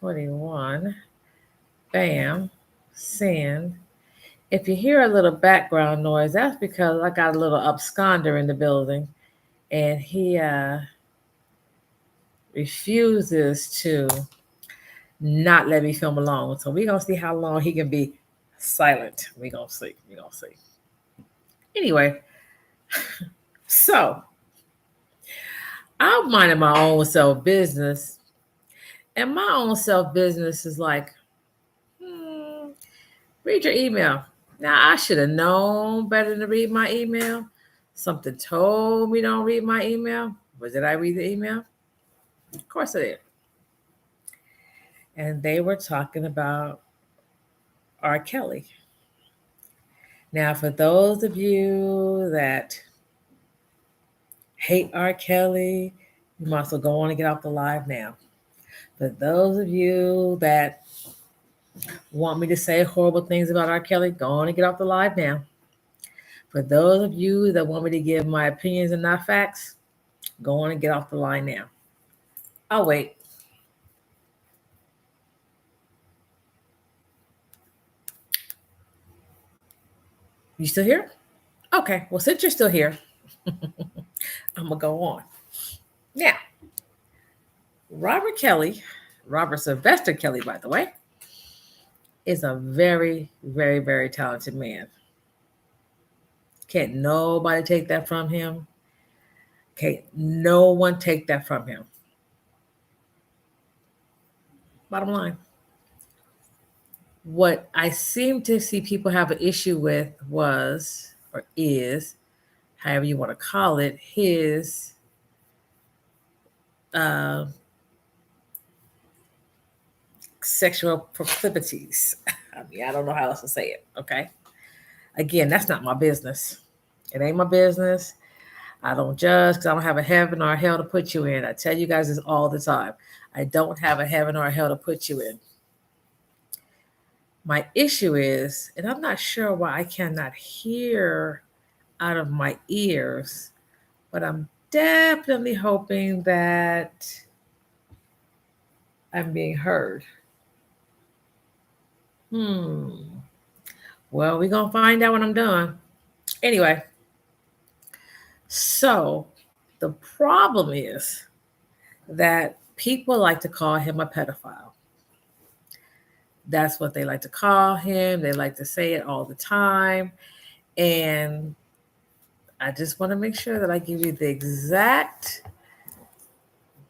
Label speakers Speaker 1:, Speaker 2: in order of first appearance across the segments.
Speaker 1: 21. Bam. Send. If you hear a little background noise, that's because I got a little absconder in the building and he refuses to not let me film alone. So we're gonna see how long he can be silent. We're gonna see. We're gonna see. Anyway, so I'm minding my own self business. And my own self business is like, read your email. Now I should have known better than to read my email. Something told me don't read my email. But did I read the email? Of course I did. And they were talking about R. Kelly. Now, for those of you that hate R. Kelly, you might as well go on and get off the live now. For those of you that want me to say horrible things about R. Kelly, go on and get off the live now. For those of you that want me to give my opinions and not facts, go on and get off the line now. I'll wait. You still here? Okay. Well, since you're still here, I'm going to go on. Now, Robert Kelly, Robert Sylvester Kelly, by the way, is a very, very, very talented man. Can't nobody take that from him. Can't no one take that from him. Bottom line. What I seem to see people have an issue with was, or is, however you want to call it, his uh, sexual proclivities. I mean, I don't know how else to say it. Okay. Again, that's not my business. It ain't my business. I don't judge because I don't have a heaven or a hell to put you in. I tell you guys this all the time. I don't have a heaven or a hell to put you in. My issue is, and I'm not sure why I cannot hear out of my ears, but I'm definitely hoping that I'm being heard. Well, we're going to find out when I'm done. Anyway, so the problem is that people like to call him a pedophile. That's what they like to call him. They like to say it all the time. And I just want to make sure that I give you the exact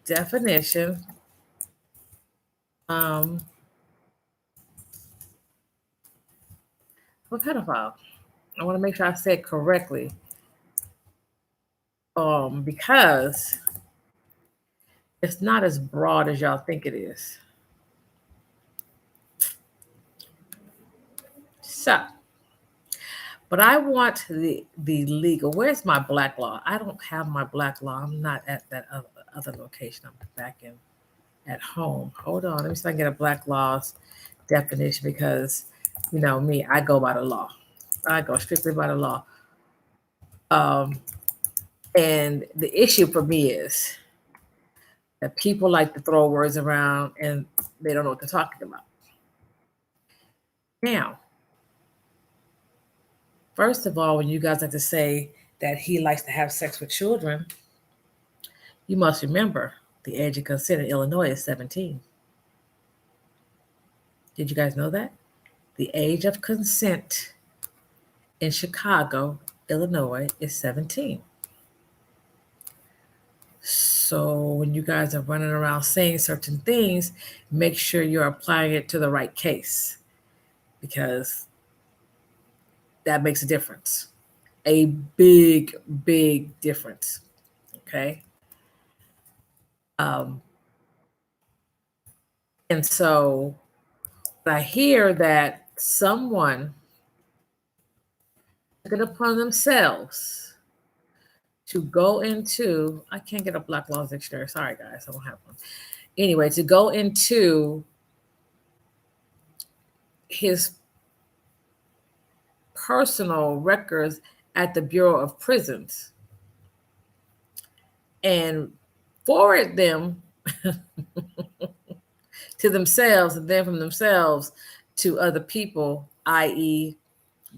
Speaker 1: definition um, of a pedophile. I want to make sure I say it correctly because it's not as broad as y'all think it is. So, but I want the legal. Where's my black law? I don't have my black law. I'm not at that other location. I'm back in at home. Hold on. Let me see if I can get a black laws definition because you know me, I go by the law. I go strictly by the law. Um, and the issue for me is that people like to throw words around and they don't know what they're talking about. Now, first of all, when you guys like to say that he likes to have sex with children, you must remember the age of consent in Illinois is 17. Did you guys know that? The age of consent in Chicago, Illinois is 17. So when you guys are running around saying certain things, make sure you're applying it to the right case because that makes a difference. A big, big difference. Okay. Um, and so I hear that someone took it upon themselves to go into, I can't get a Black Laws Dictionary. Sorry, guys, I don't have one. Anyway, to go into his personal records at the Bureau of Prisons and forward them to themselves, and then from themselves to other people, i.e.,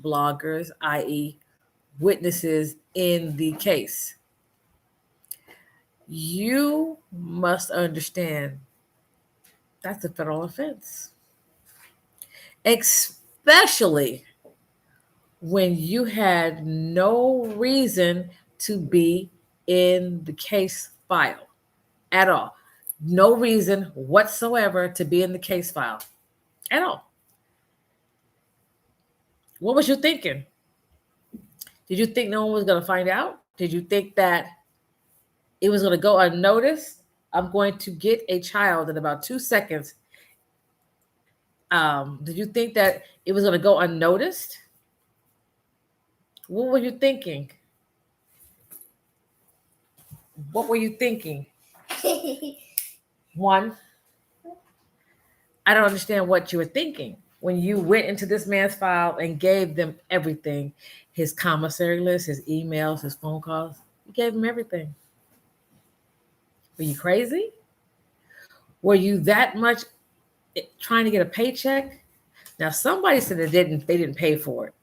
Speaker 1: bloggers, i.e., witnesses in the case. You must understand that's a federal offense, especially when you had no reason to be in the case file at all. No reason whatsoever to be in the case file at all. What was you thinking? Did you think no one was going to find out? Did you think that it was going to go unnoticed? I'm going to get a child in about 2 seconds. Did you think that it was going to go unnoticed? What were you thinking? What were you thinking? One, I don't understand what you were thinking when you went into this man's file and gave them everything, his commissary list, his emails, his phone calls. You gave him everything. Were you crazy? Were you that much trying to get a paycheck? Now somebody said they didn't pay for it.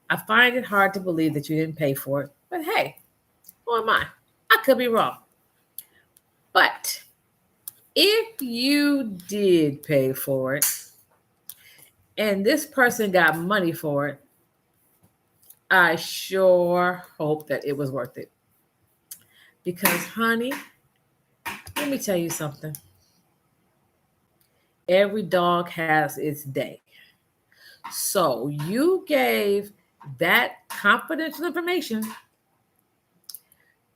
Speaker 1: I find it hard to believe that you didn't pay for it. But hey, who am I? I could be wrong. But if you did pay for it and this person got money for it, I sure hope that it was worth it. Because, honey, let me tell you something. Every dog has its day. So you gave that confidential information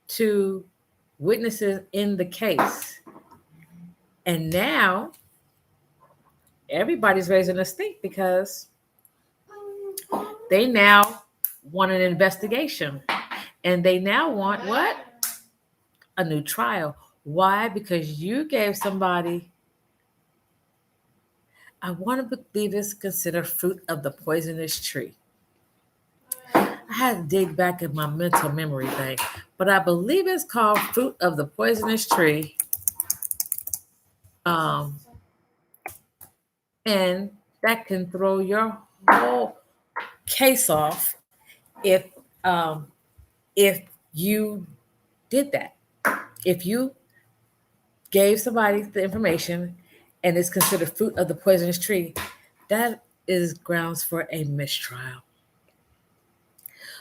Speaker 1: to witnesses in the case. And now everybody's raising a stink because they now want an investigation. And they now want what? A new trial. Why? Because you gave somebody, I want to believe it's considered fruit of the poisonous tree. I had to dig back in my mental memory bank, but I believe it's called fruit of the poisonous tree. Um, and that can throw your whole case off if um, if you did that. If you gave somebody the information and it's considered fruit of the poisonous tree, that is grounds for a mistrial.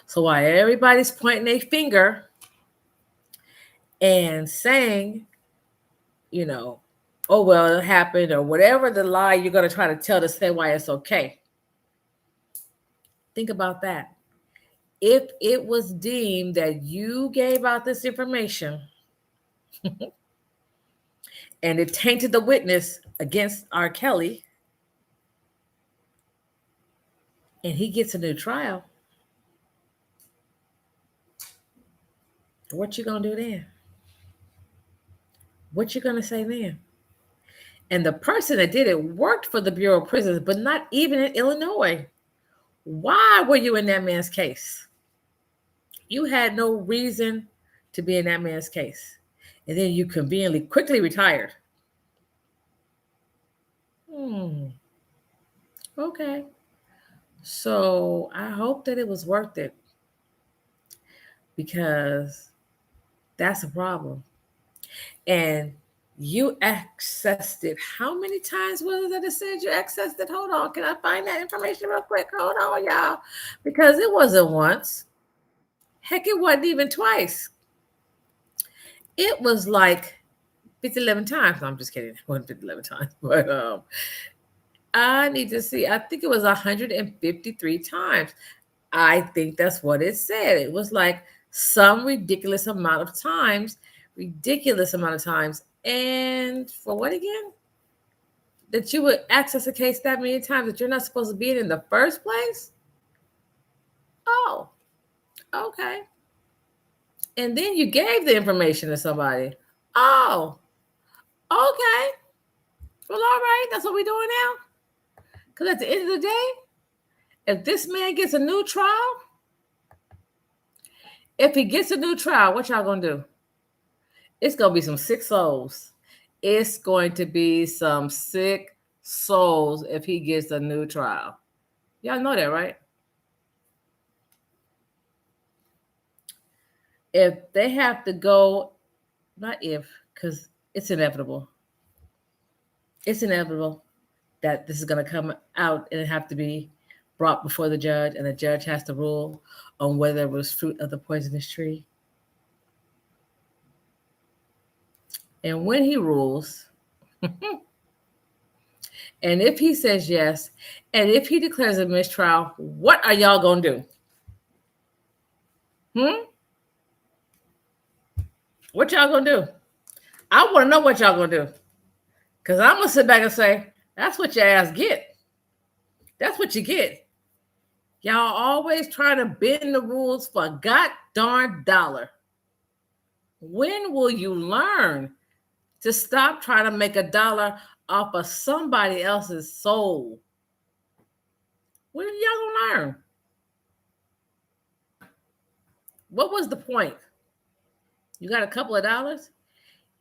Speaker 1: So while everybody's pointing a finger and saying, you know, oh, well, it happened, or whatever the lie you're going to try to tell to say why it's okay, think about that. If it was deemed that you gave out this information and it tainted the witness against R. Kelly and he gets a new trial, what you going to do then? What you going to say then? And the person that did it worked for the Bureau of Prisons, but not even in Illinois. Why were you in that man's case? You had no reason to be in that man's case. And then you conveniently quickly retired. Okay. So I hope that it was worth it because that's a problem. And you accessed it. How many times was it that it said you accessed it? Hold on. Can I find that information real quick? Hold on, y'all. Because it wasn't once. Heck, it wasn't even twice. It was like 11 times. No, I'm just kidding. It wasn't 11 times. But I need to see. I think it was 153 times. I think that's what it said. It was like some ridiculous amount of times. And for what again? That you would access a case that many times that you're not supposed to be in the first place? Oh, okay. And then you gave the information to somebody. Oh, okay. Well, all right. That's what we're doing now. Because at the end of the day, if this man gets a new trial, what y'all gonna do? It's gonna be some sick souls It's going to be some sick souls if he gets a new trial. Y'all know that, right? If they have to go, not if, because it's inevitable. It's inevitable that this is going to come out and have to be brought before the judge, and the judge has to rule on whether it was fruit of the poisonous tree. And when he rules, and if he says yes, and if he declares a mistrial, what are y'all going to do? What y'all going to do? I want to know what y'all going to do. Because I'm going to sit back and say, that's what your ass get. That's what you get. Y'all always trying to bend the rules for a god darn dollar. When will you learn to stop trying to make a dollar off of somebody else's soul? When are y'all gonna learn? What was the point? You got a couple of dollars?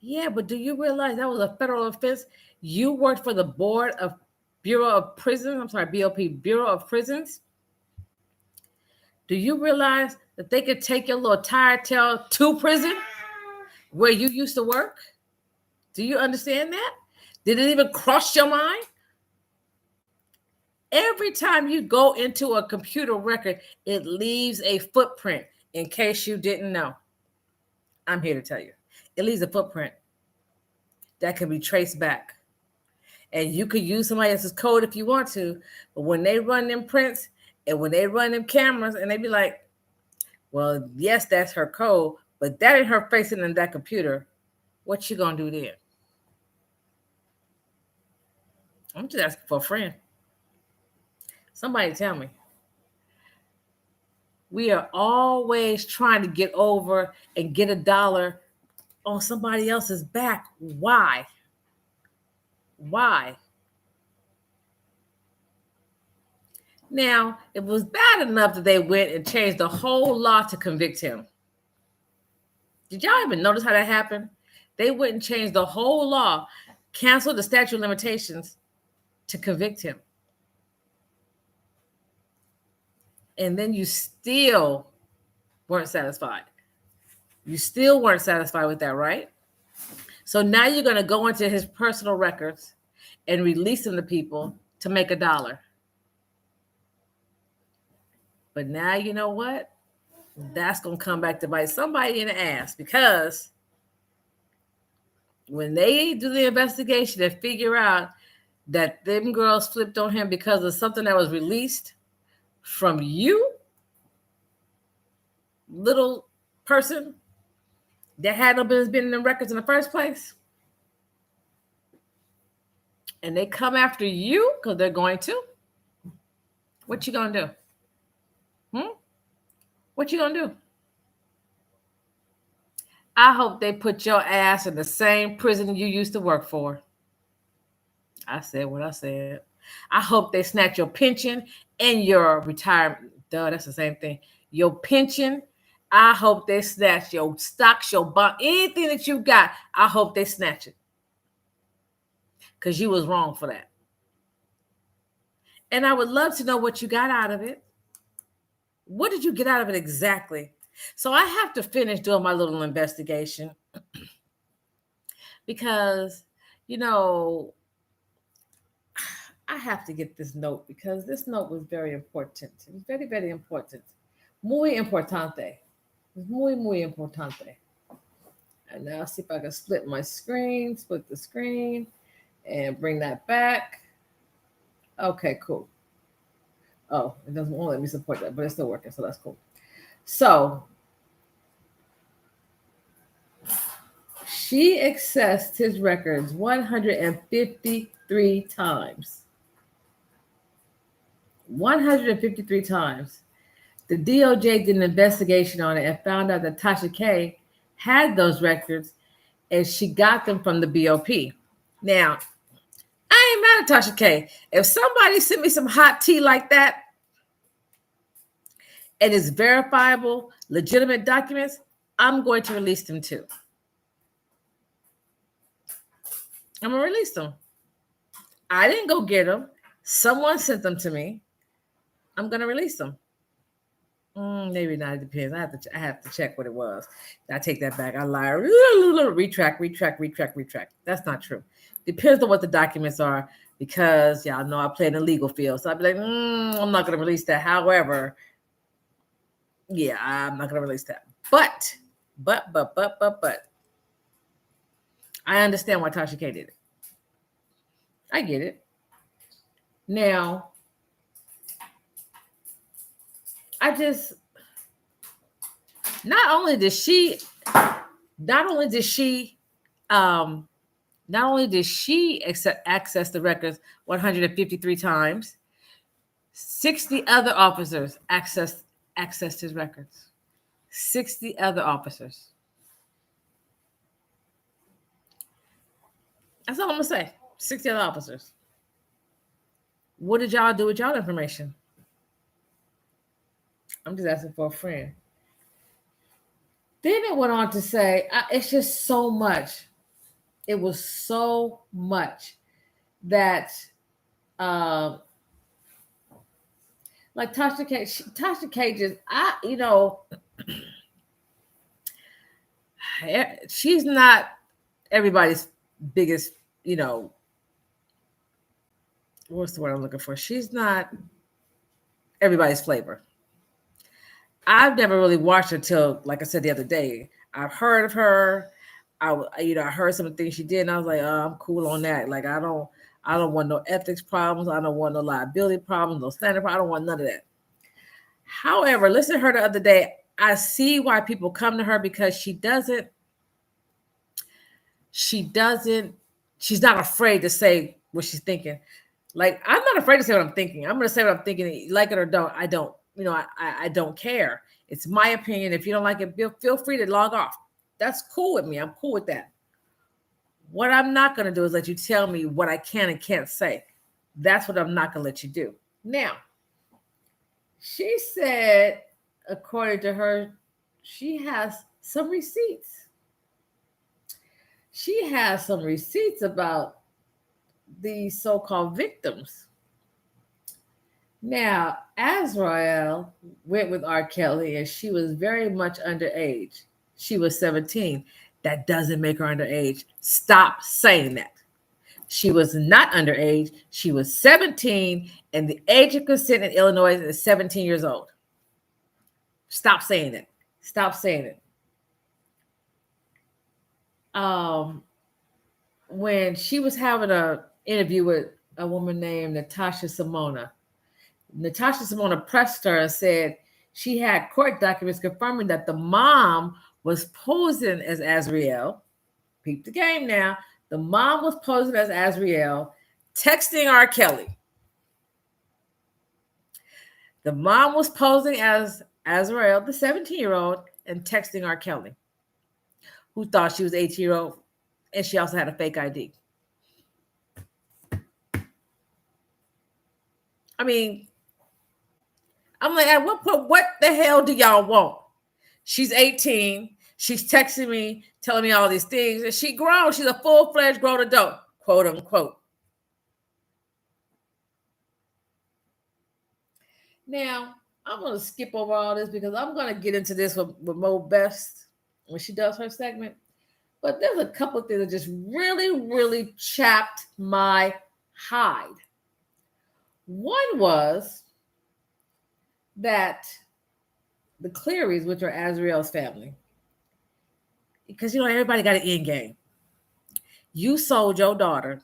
Speaker 1: Yeah, but do you realize that was a federal offense? You worked for the Board of Bureau of Prisons. I'm sorry, BOP, Bureau of Prisons. Do you realize that they could take your little tired tail to prison where you used to work? Do you understand that? Did it even cross your mind? Every time you go into a computer record, it leaves a footprint. In case you didn't know, I'm here to tell you. It leaves a footprint that can be traced back. And you could use somebody else's code if you want to, but when they run them prints and when they run them cameras and they be like, well, yes, that's her code, but that ain't her facing in that computer, what you gonna do then? I'm just asking for a friend. Somebody tell me. We are always trying to get over and get a dollar on somebody else's back. Why? Why? Now, it was bad enough that they went and changed the whole law to convict him. Did y'all even notice how that happened? They went and changed the whole law, canceled the statute of limitations to convict him. And then you still weren't satisfied. You still weren't satisfied with that, right? So now you're going to go into his personal records and release them to people to make a dollar. But now you know what? That's going to come back to bite somebody in the ass, because when they do the investigation and figure out that them girls flipped on him because of something that was released from you, little person that had no business being in the records in the first place, and they come after you because they're going to, what you gonna do? What you gonna do? I hope they put your ass in the same prison you used to work for. I said what I said. I hope they snatch your pension and your retirement. Duh, that's the same thing. Your pension. I hope they snatch your stocks, your bond, anything that you got. I hope they snatch it, because you was wrong for that. And I would love to know what you got out of it. What did you get out of it exactly? So I have to finish doing my little investigation because, I have to get this note, because this note was very important. It was very, very important. Muy importante. Muy, muy importante. And now see if I can split the screen, and bring that back. Okay, cool. Oh, it doesn't want to let me support that, but it's still working, so that's cool. So she accessed his records 153 times. 153 times. The DOJ did an investigation on it and found out that Tasha K had those records, and she got them from the BOP. Now, I ain't mad at Tasha K. If somebody sent me some hot tea like that and it's verifiable, legitimate documents, I'm going to release them too. I'm gonna release them. I didn't go get them. Someone sent them to me. I'm gonna release them. Maybe not. It depends. I have to check what it was. I take that back. I lie. Retract, retract, retract, retract. That's not true. Depends on what the documents are, because y'all know I play in the legal field. So I'd be like, I'm not gonna release that. However, yeah, I'm not gonna release that. But I understand why Tasha K did it. I get it. Now, I just not only did she not only did she um not only did she access the records 153 times, 60 other officers accessed his records. 60 other officers. That's all I'm gonna say. 60 other officers. What did y'all do with y'all information? I'm just asking for a friend. Then it went on to say, it's just so much. It was so much that, like Tasha K just, she's not everybody's biggest, what's the word I'm looking for? She's not everybody's flavor. I've never really watched her till, like I said the other day. I've heard of her. I heard some of the things she did, and I was like, oh, I'm cool on that. Like, I don't want no ethics problems. I don't want no liability problems, no standard problems. I don't want none of that. However, listen to her the other day. I see why people come to her, because she's not afraid to say what she's thinking. Like, I'm not afraid to say what I'm thinking. I'm going to say what I'm thinking, like it or don't. I don't, I don't care. It's my opinion. If you don't like it, feel free to log off. That's cool with me. I'm cool with that. What I'm not going to do is let you tell me what I can and can't say. That's what I'm not going to let you do. Now, she said, according to her, she has some receipts. She has some receipts about these so-called victims. Now, Azrael went with R. Kelly, and she was very much underage. She was 17. That doesn't make her underage. Stop saying that. She was not underage. She was 17, and the age of consent in Illinois is 17 years old. Stop saying it. Stop saying it. When she was having an interview with a woman named Natasha Simona pressed her and said she had court documents confirming that the mom was posing as Azriel. Peep the game now. The mom was posing as Azriel, texting R. Kelly. The mom was posing as Azrael, the 17-year-old, and texting R. Kelly, who thought she was 18-year-old, and she also had a fake ID. I mean, I'm like, at what point, what the hell do y'all want? She's 18. She's texting me, telling me all these things, and she grown. She's a full-fledged grown adult, quote unquote. Now, I'm going to skip over all this because I'm going to get into this with Mo Best when she does her segment. But there's a couple of things that just really, really chapped my hide. One was that the Clearys, which are Azriel's family, because, everybody got an end game. You sold your daughter.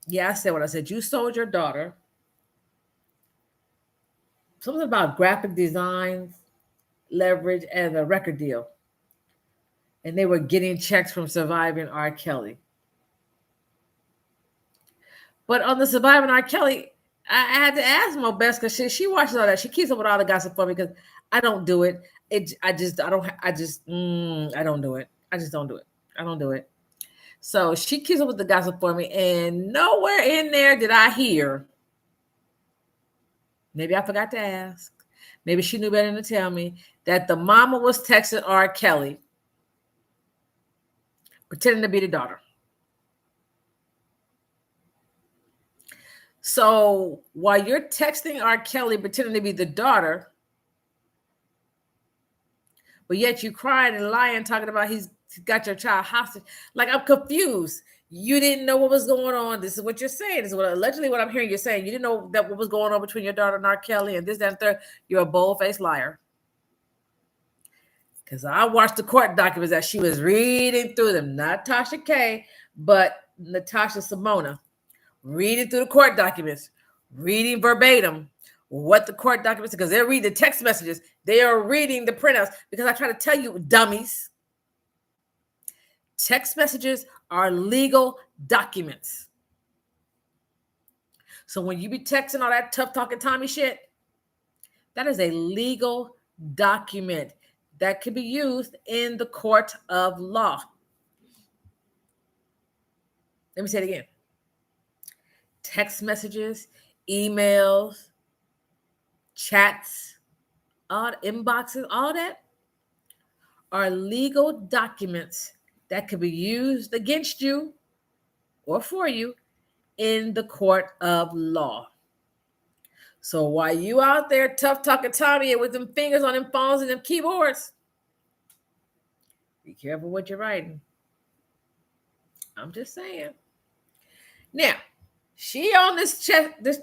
Speaker 1: Yeah, I said what I said. You sold your daughter. Something about graphic design, leverage, and a record deal. And they were getting checks from surviving R. Kelly. But on the surviving R. Kelly, I had to ask Mo Best, because she watches all that. She keeps up with all the gossip for me, because I don't do it. I don't do it. I just don't do it. I don't do it. So she keeps up with the gossip for me, and nowhere in there did I hear. Maybe I forgot to ask. Maybe she knew better than to tell me that the mama was texting R. Kelly, pretending to be the daughter. So while you're texting R. Kelly pretending to be the daughter, but yet you crying and lying, talking about he's got your child hostage. Like, I'm confused. You didn't know what was going on. This is what you're saying. This is what allegedly what I'm hearing you're saying. You didn't know that what was going on between your daughter and R. Kelly and this, that, and third. You're a bold-faced liar. Because I watched the court documents that she was reading through them. Not Tasha K, but Natasha Simona. Reading through the court documents. Reading verbatim what the court documents, because they're reading the text messages. They are reading the printouts. Because I try to tell you, dummies, text messages are legal documents. So when you be texting all that tough talking Tommy shit, that is a legal document that can be used in the court of law. Let me say it again. Text messages, emails, chats, all inboxes, all that are legal documents that can be used against you or for you in the court of law. So while you out there tough talking Tommy and with them fingers on them phones and them keyboards, be careful what you're writing. I'm just saying. Now, she on this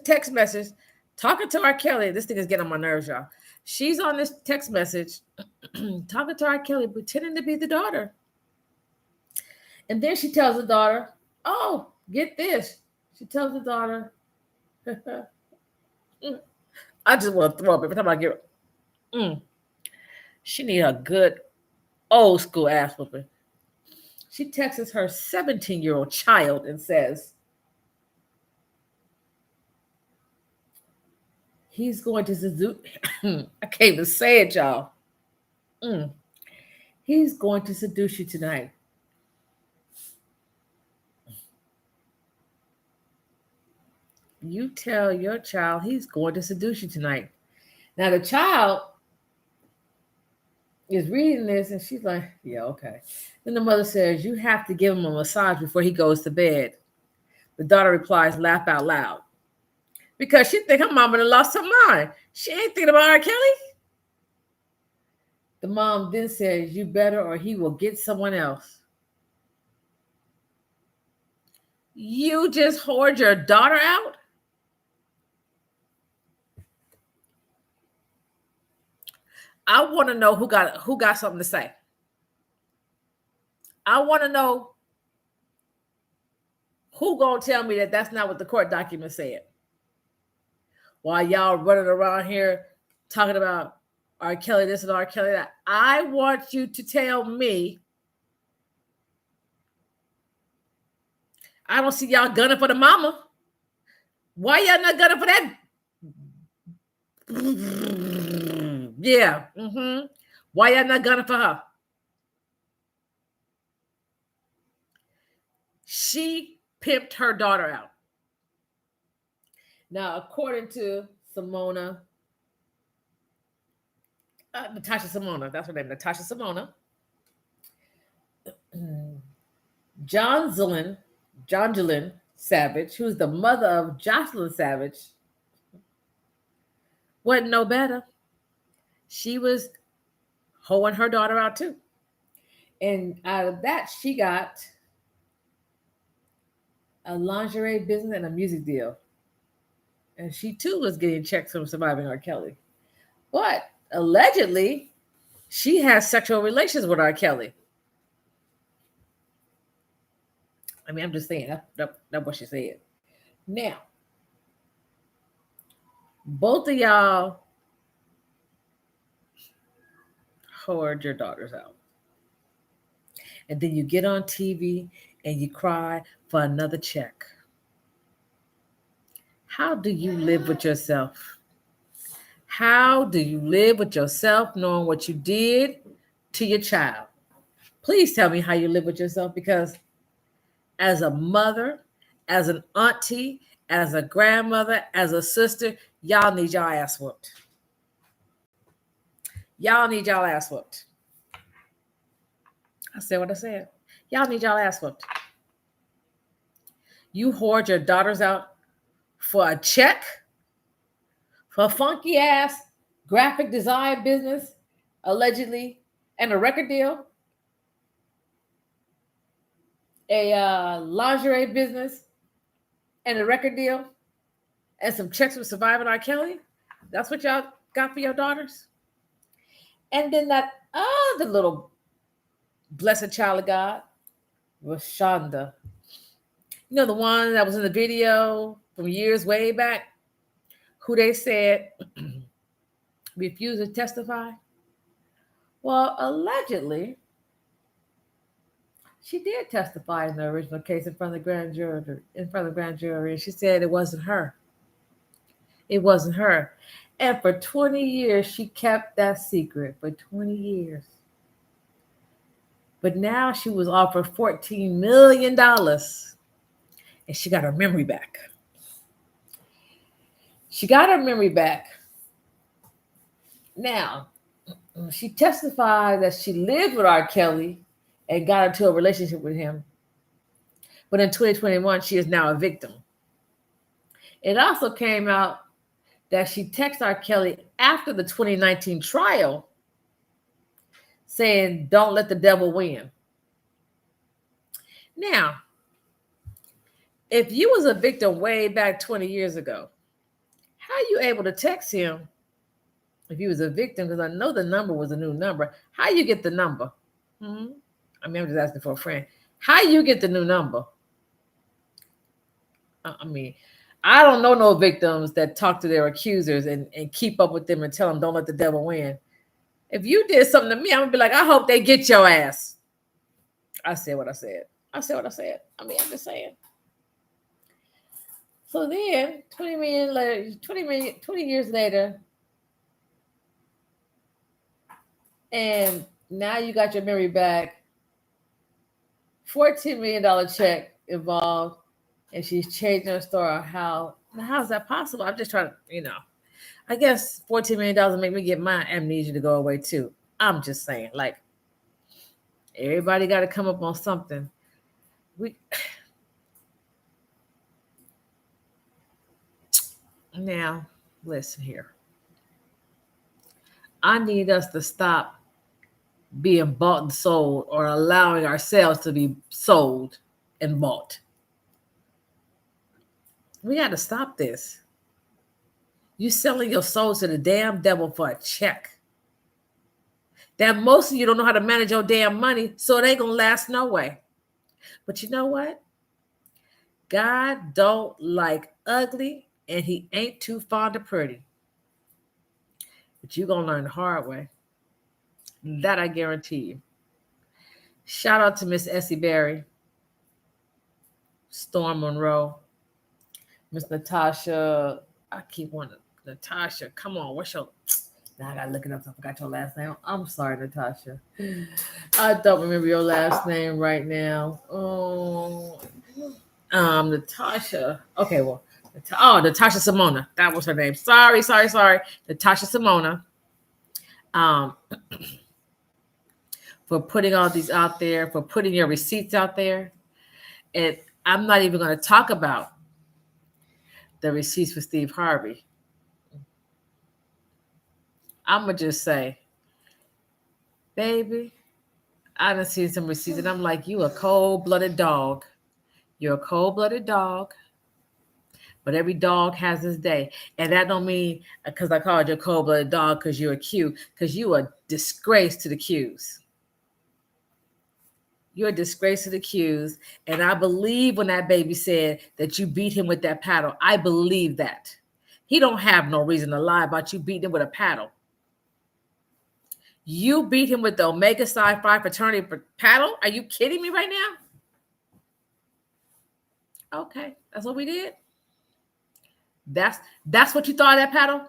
Speaker 1: text message talking to R. Kelly. This thing is getting on my nerves, y'all. She's on this text message talking to R. Kelly, pretending to be the daughter. And then she tells the daughter, oh, get this. She tells the daughter, I just want to throw up every time I get her. She need a good old school ass whooping. She texts her 17-year-old child and says, he's going to seduce. I can't even say it, y'all. He's going to seduce you tonight. You tell your child he's going to seduce you tonight. Now the child is reading this and she's like, yeah, okay. Then the mother says, you have to give him a massage before he goes to bed. The daughter replies, laugh out loud. Because she think her mama done lost her mind. She ain't thinking about R. Kelly. The mom then says, you better or he will get someone else. You just hoard your daughter out? I want to know who got something to say. I want to know who gonna tell me that that's not what the court document said. While y'all running around here talking about R. Kelly this and R. Kelly that, I want you to tell me. I don't see y'all gunning for the mama. Why y'all not gunning for that? Yeah. Why y'all not gunning for her? She pimped her daughter out. Now, according to Simona, Natasha Simona, that's her name, Natasha Simona, Jonjelyn Savage, who's the mother of Jocelyn Savage, wasn't no better. She was hoeing her daughter out too. And out of that, she got a lingerie business and a music deal. And she too was getting checks from surviving R. Kelly. But allegedly, she has sexual relations with R. Kelly. I mean, I'm just saying, that's what she said. Now, both of y'all hoard your daughters out. And then you get on TV and you cry for another check. How do you live with yourself? How do you live with yourself knowing what you did to your child? Please tell me how you live with yourself, because as a mother, as an auntie, as a grandmother, as a sister, y'all need y'all ass whooped. Y'all need y'all ass whooped. I said what I said. Y'all need y'all ass whooped. You hoard your daughters out for a check for a funky ass graphic design business, allegedly, and a record deal, a lingerie business, and a record deal, and some checks from Surviving R. Kelly. That's what y'all got for your daughters. And then that other little blessed child of God, Rashonda. You know, the one that was in the video from years way back, who they said refused to testify? Well, allegedly, she did testify in the original case in front of the grand jury. And she said it wasn't her. It wasn't her. And for 20 years, she kept that secret for 20 years. But now she was offered $14 million, and she got her memory back. She got her memory back. Now, she testified that she lived with R. Kelly and got into a relationship with him. But in 2021, she is now a victim. It also came out that she texted R. Kelly after the 2019 trial saying, "Don't let the devil win." Now, if you was a victim way back 20 years ago, how are you able to text him if you was a victim? Because I know the number was a new number. How you get the number? I mean, I'm just asking for a friend. How you get the new number? I mean, I don't know no victims that talk to their accusers and keep up with them and tell them, "Don't let the devil win." If you did something to me, I'm going to be like, I hope they get your ass. I said what I said. I mean, I'm just saying. So then, 20 years later, and now you got your memory back. $14 million check involved, and she's changing her story. How is that possible? I'm just trying to, I guess $14 million will make me get my amnesia to go away too. I'm just saying, like, everybody got to come up on something. Now, listen here. I need us to stop being bought and sold, or allowing ourselves to be sold and bought. We got to stop this. You selling your soul to the damn devil for a check. That most of you don't know how to manage your damn money, so it ain't gonna last no way. But you know what? God don't like ugly, and he ain't too fond of pretty. But you're gonna learn the hard way. That I guarantee you. Shout out to Miss Essie Berry, Storm Monroe, Miss Natasha. I keep wanting Natasha. Come on, what's your? Now I gotta look it up. I forgot your last name. I'm sorry, Natasha. I don't remember your last name right now. Natasha. Okay, well, Natasha Simona. That was her name. Sorry. Natasha Simona. For putting all these out there, for putting your receipts out there. And I'm not even going to talk about the receipts for Steve Harvey. I'm going to just say, baby, I done seen some receipts, and I'm like, you a cold-blooded dog. You're a cold-blooded dog. But every dog has his day. And that don't mean because I called you a cold-blooded dog because you're a Q, because you a disgrace to the Qs. You're a disgrace to the Qs. And I believe when that baby said that you beat him with that paddle. I believe that. He don't have no reason to lie about you beating him with a paddle. You beat him with the Omega Psi Phi fraternity paddle? Are you kidding me right now? Okay, that's what we did. That's what you thought of that paddle?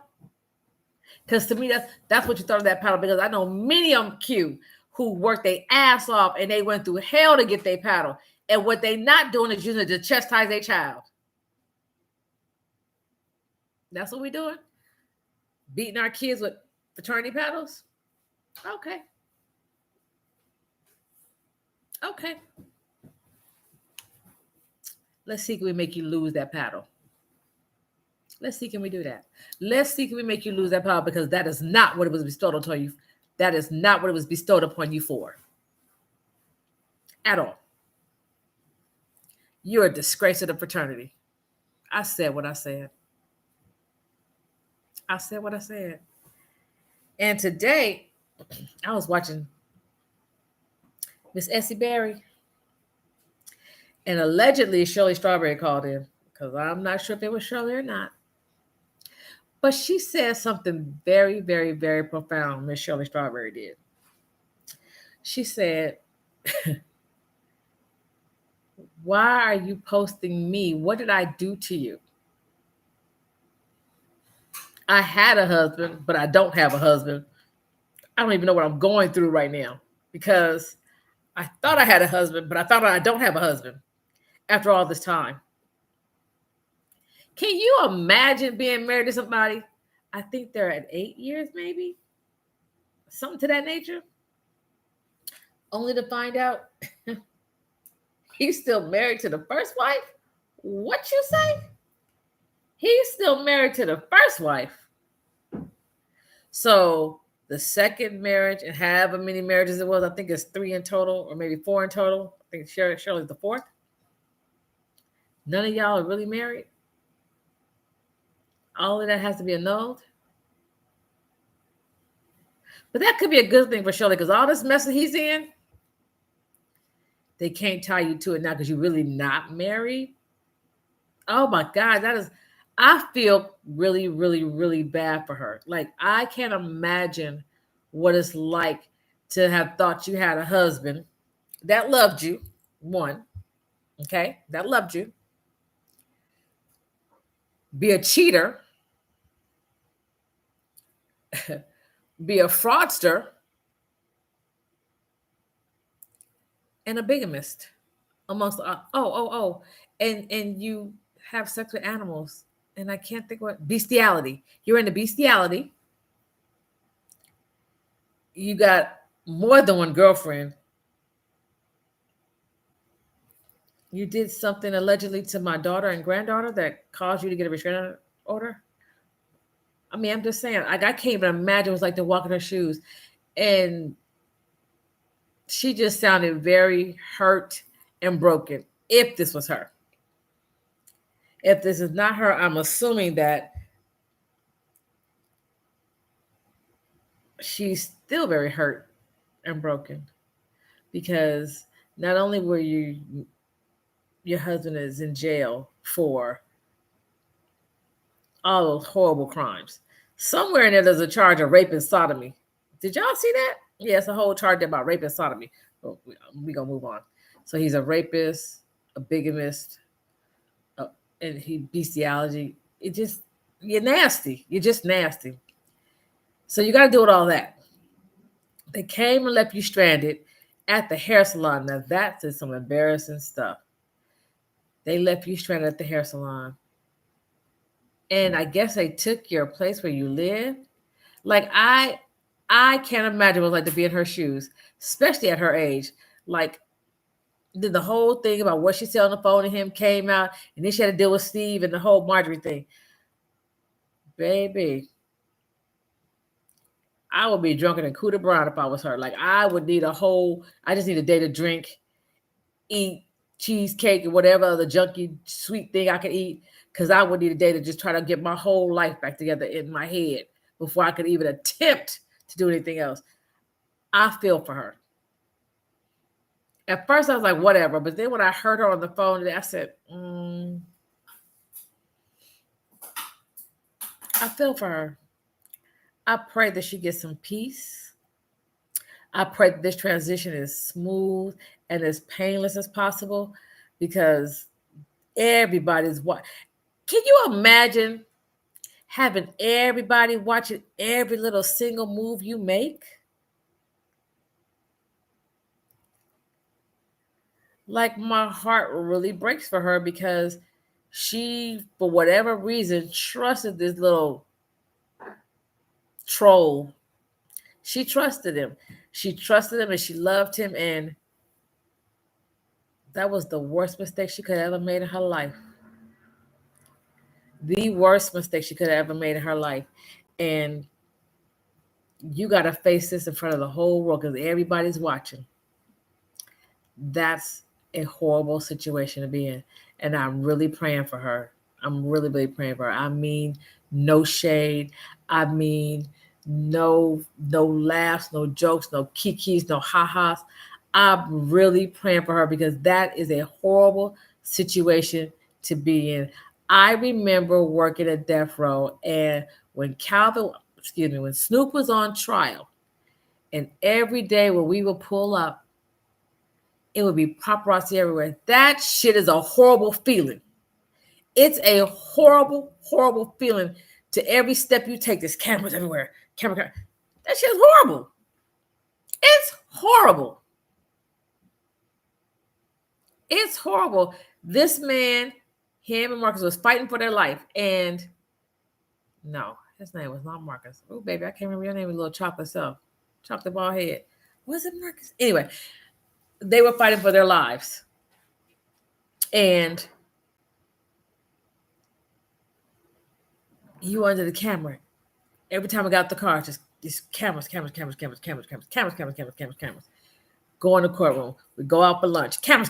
Speaker 1: Because to me, that's what you thought of that paddle, because I know many of them Q who worked their ass off and they went through hell to get their paddle. And what they not doing is using it to chastise their child. That's what we doing? Beating our kids with fraternity paddles? Okay. Let's see if we make you lose that paddle. Let's see, can we do that? Let's see, can we make you lose that power? Because that is not what it was bestowed upon you. That is not what it was bestowed upon you for at all. You're a disgrace to the fraternity. I said what I said. I said what I said. And today, I was watching Miss Essie Berry, and allegedly Shirley Strawberry called in because I'm not sure if it was Shirley or not. But she said something very, very, very profound. Miss Shirley Strawberry did. She said, "Why are you posting me? What did I do to you? I had a husband, but I don't have a husband. I don't even know what I'm going through right now because I thought I had a husband, but I found out I don't have a husband after all this time. Can you imagine being married to somebody? I think they're at 8 years, maybe something to that nature, only to find out he's still married to the first wife. What you say? He's still married to the first wife. So the second marriage and however many marriages it was, I think it's three in total or maybe four in total. I think Shirley's the fourth. None of y'all are really married. All of that has to be annulled. But that could be a good thing for Shirley because all this mess that he's in, they can't tie you to it now because you're really not married. Oh my God, that is, I feel really, really, really bad for her. Like, I can't imagine what it's like to have thought you had a husband that loved you, one, okay, that loved you, be a cheater, be a fraudster, and a bigamist amongst, and you have sex with animals. And I can't think what bestiality. You're into bestiality. You got more than one girlfriend. You did something allegedly to my daughter and granddaughter that caused you to get a restraining order. I mean, I'm just saying, like, I can't even imagine what it's like to walk in her shoes. And she just sounded very hurt and broken. If this was her, if this is not her, I'm assuming that she's still very hurt and broken because not only were your husband is in jail for all those horrible crimes. Somewhere in there, there's a charge of rape and sodomy. Did y'all see that? Yeah, it's a whole charge about rape and sodomy. But we gonna move on. So he's a rapist, a bigamist, uh, and he bestiality. It just, you're nasty. You're just nasty. So you got to do with all that. They came and left you stranded at the hair salon. Now that's some embarrassing stuff. They left you stranded at the hair salon. And I guess they took your place where you live. Like, I can't imagine what it was like to be in her shoes, especially at her age. Like, did the whole thing about what she said on the phone to him came out, and then she had to deal with Steve and the whole Marjorie thing. Baby, I would be drunker than Cooter Brown if I was her. Like, I would need I just need a day to drink, eat cheesecake or whatever other junky sweet thing I could eat, because I would need a day to just try to get my whole life back together in my head before I could even attempt to do anything else. I feel for her. At first, I was like, whatever. But then when I heard her on the phone, I said, I feel for her. I pray that she gets some peace. I pray that this transition is smooth and as painless as possible because everybody's what. Can you imagine having everybody watching every little single move you make? Like, my heart really breaks for her because she, for whatever reason, trusted this little troll. She trusted him. She trusted him and she loved him. And that was the worst mistake she could have ever made in her life. the worst mistake she could have ever made in her life. And you got to face this in front of the whole world because everybody's watching. That's a horrible situation to be in. And I'm really praying for her. I'm really, really praying for her. I mean, no shade. I mean, no laughs, no jokes, no kikis, no ha-has. I'm really praying for her because that is a horrible situation to be in. I remember working at Death Row, and when Snoop was on trial, and every day when we would pull up, it would be paparazzi everywhere. That shit is a horrible feeling. It's a horrible, horrible feeling. To every step you take, there's cameras everywhere. Camera. That shit is horrible. It's horrible. It's horrible. This man, him and Marcus was fighting for their life. And no, his name was not Marcus. Oh, baby, I can't remember your name, little chocolate self. Chocolate ball head. Was it Marcus? Anyway, they were fighting for their lives. And you under the camera. Every time I got out the car, just these cameras. Go in the courtroom. We go out for lunch. Cameras.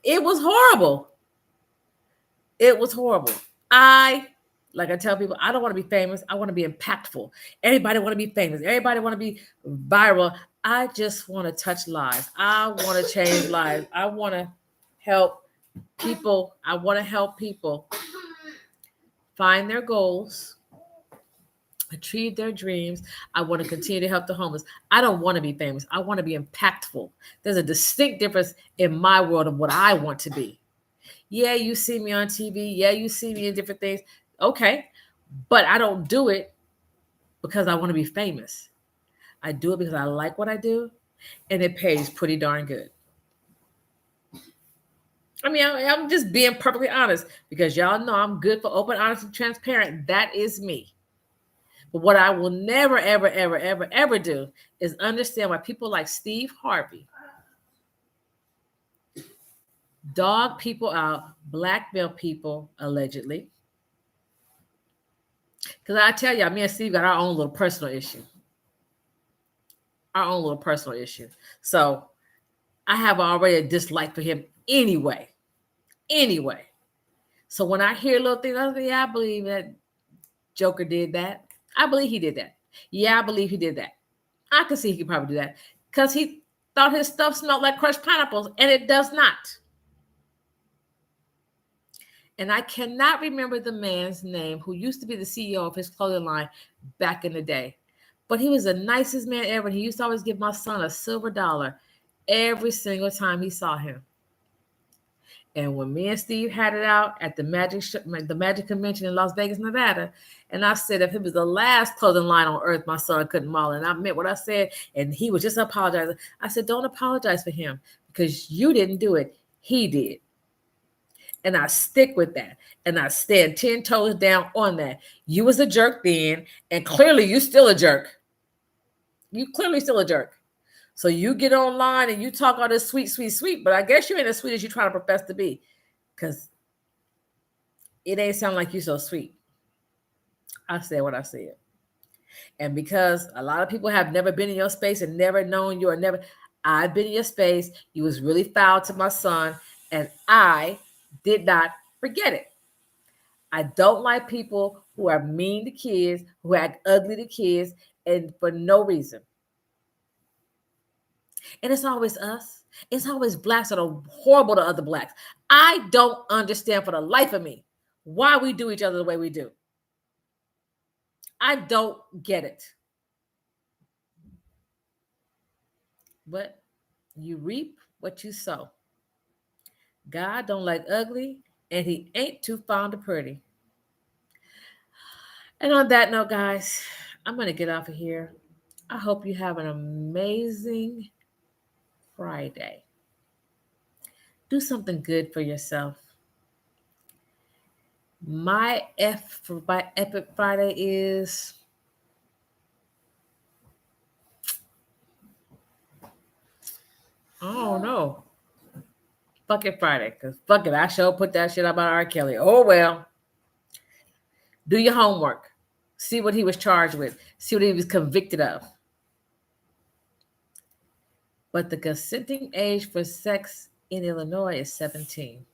Speaker 1: It was horrible. It was horrible. Like I tell people, I don't want to be famous. I want to be impactful. Everybody want to be famous. Everybody want to be viral. I just want to touch lives. I want to change lives. I want to help people. I want to help people find their goals, achieve their dreams. I want to continue to help the homeless. I don't want to be famous. I want to be impactful. There's a distinct difference in my world of what I want to be. Yeah, you see me on TV. Yeah, you see me in different things. Okay. But I don't do it because I want to be famous. I do it because I like what I do and it pays pretty darn good. I mean, I'm just being perfectly honest because y'all know I'm good for open, honest, and transparent. That is me. But what I will never, ever, ever, ever, ever do is understand why people like Steve Harvey dog people out, blackmail people allegedly. Because I tell y'all, me and Steve got our own little personal issue. Our own little personal issue. So I have already a dislike for him anyway. Anyway. So when I hear little things, I say, yeah, I believe that Joker did that. I believe he did that. Yeah, I believe he did that. I can see he could probably do that. Because he thought his stuff smelled like crushed pineapples, and it does not. And I cannot remember the man's name who used to be the CEO of his clothing line back in the day. But he was the nicest man ever. He used to always give my son a silver dollar every single time he saw him. And when me and Steve had it out at the Magic Convention in Las Vegas, Nevada, and I said if it was the last clothing line on earth, my son couldn't maul it. And I meant what I said, and he was just apologizing. I said, don't apologize for him because you didn't do it. He did. And I stick with that. And I stand 10 toes down on that. You was a jerk then, and clearly you still a jerk. You clearly still a jerk. So you get online and you talk all this sweet, sweet, sweet, but I guess you ain't as sweet as you trying to profess to be. Because it ain't sound like you so sweet. I said what I said. And because a lot of people have never been in your space and never known you or never, I've been in your space. You was really foul to my son, and I did not forget it. I don't like people who are mean to kids, who act ugly to kids, and for no reason. And it's always us. It's always blacks that are horrible to other blacks. I don't understand for the life of me why we do each other the way we do. I don't get it. But you reap what you sow. God don't like ugly, and he ain't too fond of pretty. And on that note, guys, I'm going to get off of here. I hope you have an amazing Friday. Do something good for yourself. My F for my Epic Friday is oh no. Fuck it Friday. Because fuck it. I sure put that shit about R. Kelly. Oh well. Do your homework. See what he was charged with. See what he was convicted of. But the consenting age for sex in Illinois is 17.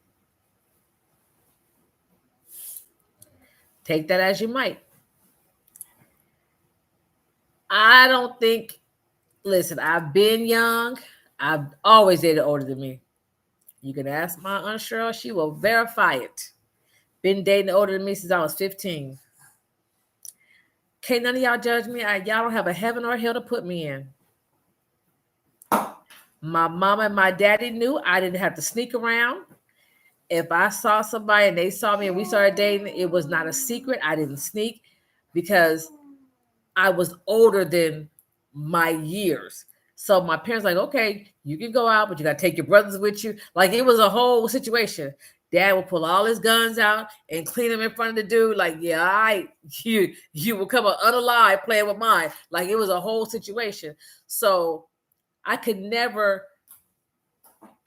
Speaker 1: Take that as you might. I don't think, listen, I've been young. I've always dated older than me. You can ask my Aunt Cheryl, she will verify it. Been dating older than me since I was 15. Can't none of y'all judge me. Y'all don't have a heaven or a hell to put me in. My mama and my daddy knew I didn't have to sneak around. If I saw somebody and they saw me and we started dating, it was not a secret. I didn't sneak because I was older than my years. So my parents like, okay, you can go out, but you got to take your brothers with you. Like it was a whole situation. Dad would pull all his guns out and clean them in front of the dude. Like, yeah, all right, you will come unalive playing with mine. Like it was a whole situation. So I could never,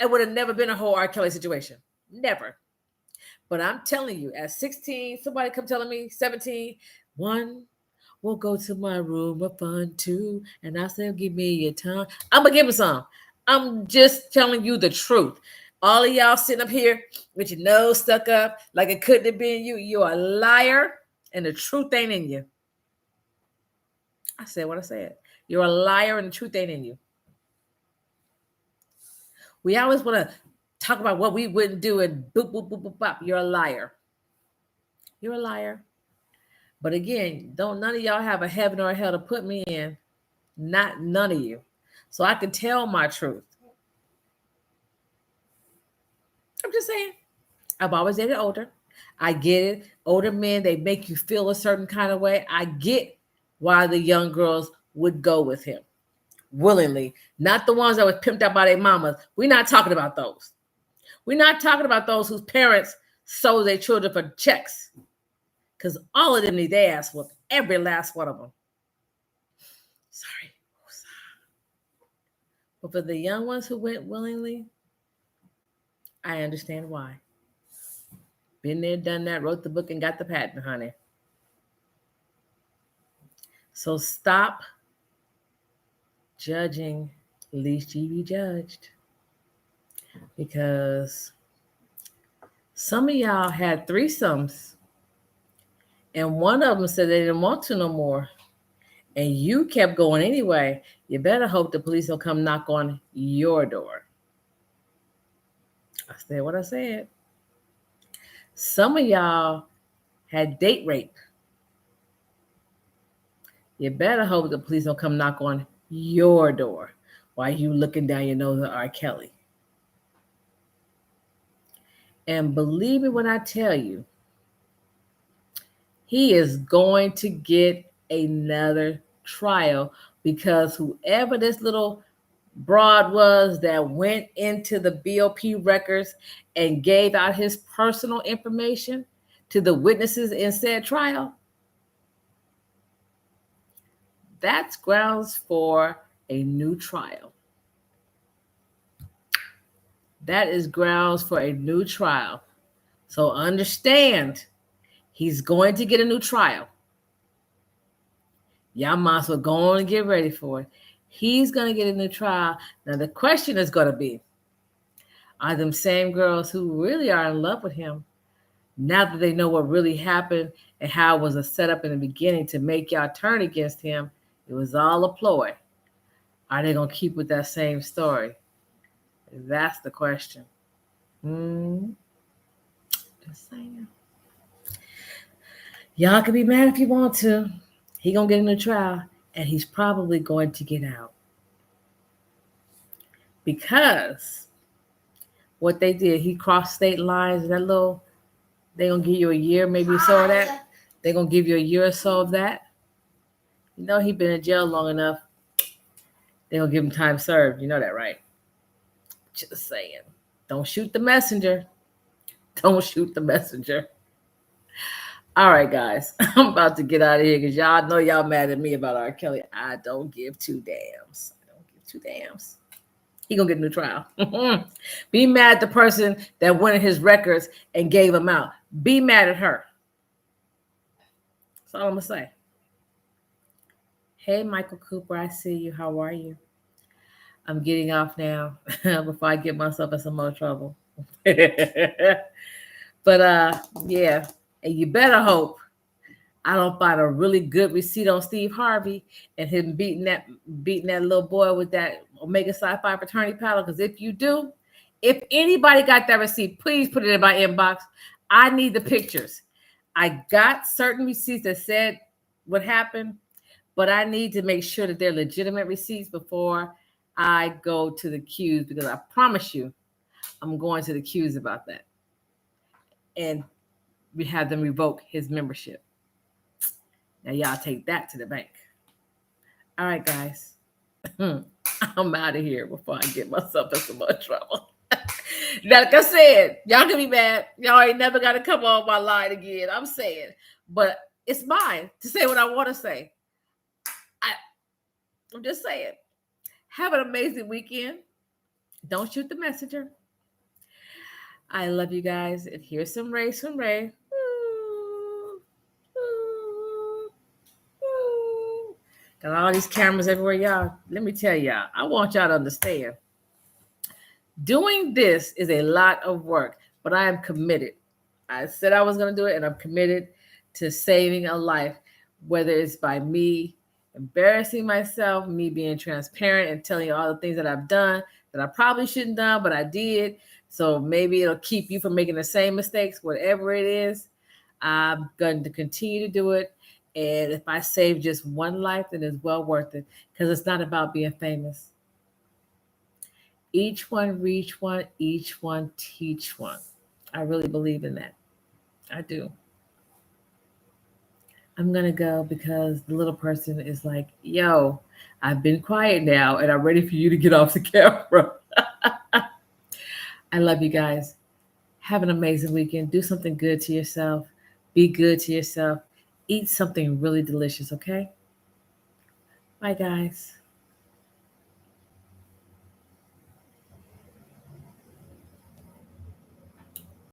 Speaker 1: it would have never been a whole R. Kelly situation. Never. But I'm telling you, at 16, somebody come telling me, 17, one will go to my room of fun too. And I said, give me your time. I'm going to give him some. I'm just telling you the truth. All of y'all sitting up here with your nose stuck up like it couldn't have been you. You're a liar and the truth ain't in you. I said what I said. You're a liar and the truth ain't in you. We always want to talk about what we wouldn't do and boop, boop, boop, boop, bop. You're a liar. You're a liar. But again, don't none of y'all have a heaven or a hell to put me in. Not none of you. So I can tell my truth. I'm just saying. I've always dated older. I get it. Older men, they make you feel a certain kind of way. I get why the young girls would go with him willingly. Not the ones that was pimped out by their mamas. We're not talking about those. We're not talking about those whose parents sold their children for checks. Because all of them need their ass whooped. Every last one of them. Sorry. But for the young ones who went willingly, I understand why. Been there, done that, wrote the book and got the patent, honey. So stop judging, lest ye be judged. Because some of y'all had threesomes and one of them said they didn't want to no more. And you kept going anyway. You better hope the police will come knock on your door. I said what I said. Some of y'all had date rape. You better hope the police don't come knock on your door while you looking down your nose at R. Kelly. And believe me when I tell you, he is going to get another trial because whoever this little broad was that went into the BOP records and gave out his personal information to the witnesses in said trial, that's grounds for a new trial. That is grounds for a new trial. So understand, he's going to get a new trial. Y'all might as well go on and get ready for it. He's going to get a new trial. Now, the question is going to be, are them same girls who really are in love with him, now that they know what really happened and how it was a setup in the beginning to make y'all turn against him, it was all a ploy. Are they going to keep with that same story? That's the question. Just saying. Y'all can be mad if you want to. He going to get in a trial, and he's probably going to get out. Because what they did, he crossed state lines, and that little, they're going to give you a year, maybe so of that. They're going to give you a year or so of that. You know he's been in jail long enough. They're going to give him time served. You know that, right? Just saying. Don't shoot the messenger. Don't shoot the messenger. All right, guys. I'm about to get out of here because y'all know y'all mad at me about R. Kelly. I don't give two damns. I don't give two damns. He gonna get a new trial. Be mad at the person that went in his records and gave him out. Be mad at her. That's all I'm gonna say. Hey, Michael Cooper, I see you. How are you? I'm getting off now before I get myself in some more trouble. But yeah, and you better hope I don't find a really good receipt on Steve Harvey and him beating that little boy with that Omega Sci-Fi fraternity paddle. Because if you do, if anybody got that receipt, please put it in my inbox. I need the pictures. I got certain receipts that said what happened, but I need to make sure that they're legitimate receipts before I go to the Q's, because I promise you, I'm going to the Q's about that. And we have them revoke his membership. Now y'all take that to the bank. All right, guys. I'm out of here before I get myself in some more trouble. Like I said, y'all can be mad. Y'all ain't never got to come on my line again. I'm saying, but it's mine to say what I want to say. I'm just saying. Have an amazing weekend. Don't shoot the messenger. I love you guys. And here's some rays from Ray. Got all these cameras everywhere, y'all. Let me tell y'all, I want y'all to understand. Doing this is a lot of work, but I am committed. I said I was going to do it, and I'm committed to saving a life, whether it's by me embarrassing myself, me being transparent and telling you all the things that I've done that I probably shouldn't have done, but I did. So maybe it'll keep you from making the same mistakes, whatever it is. I'm going to continue to do it. And if I save just one life, then it's well worth it, because it's not about being famous. Each one reach one, each one teach one. I really believe in that. I do. I'm going to go because the little person is like, yo, I've been quiet now and I'm ready for you to get off the camera. I love you guys. Have an amazing weekend. Do something good to yourself. Be good to yourself. Eat something really delicious, okay? Bye, guys.